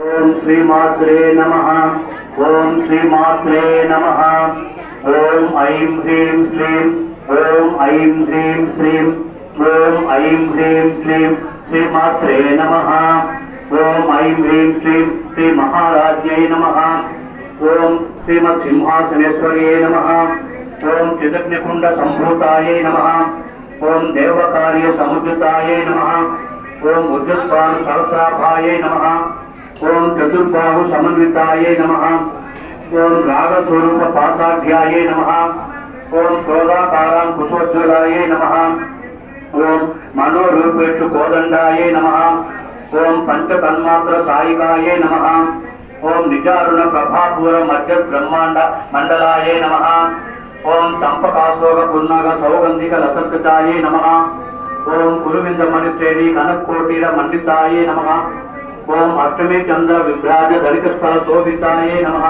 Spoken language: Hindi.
ओम श्रीमात्रे नमः। ओम श्रीमात्रे नमः। ओम ऐं ह्रीं श्रीं। ओम ऐं ह्रीं श्रीं। ओम ऐं ह्रीं श्रीं श्रीमात्रे नमः। ओम ऐं ह्रीं श्रीं श्री महाराज्यै नमः। ओम श्रीमत्सिंहासनेश्वर्यै नमः। ओम चिदग्निकुंड संभूतायै नमः। ओम देवकार्य समुद्रतायै नमः। ओम उद्युत्पान सहस्राभायै नमः। ओम चतुर्बाहु समन्विताये नमः। ओम रागस्वरूप पाताढ्याये नमः। ओम क्रोधाकारांकुशोज्ज्वलाये नमः। ओम मनोरूपेषु कोदंडाये नमः। ओम पंचतन्मात्र सायिकाये नमः। ओम निजारुण प्रभापूर मध्य ब्रह्मांड मंडलाये नमः। ओम संपकाशोग पुन्नग सौगंधिक लसत्कृताये नमः। ओम कुरुविंद मणिश्रेणी कनकोटीर मंडिताये नमः। ओम अष्टमी चंद्र विभ्राज धनिक स्थल शोभिताये नमः।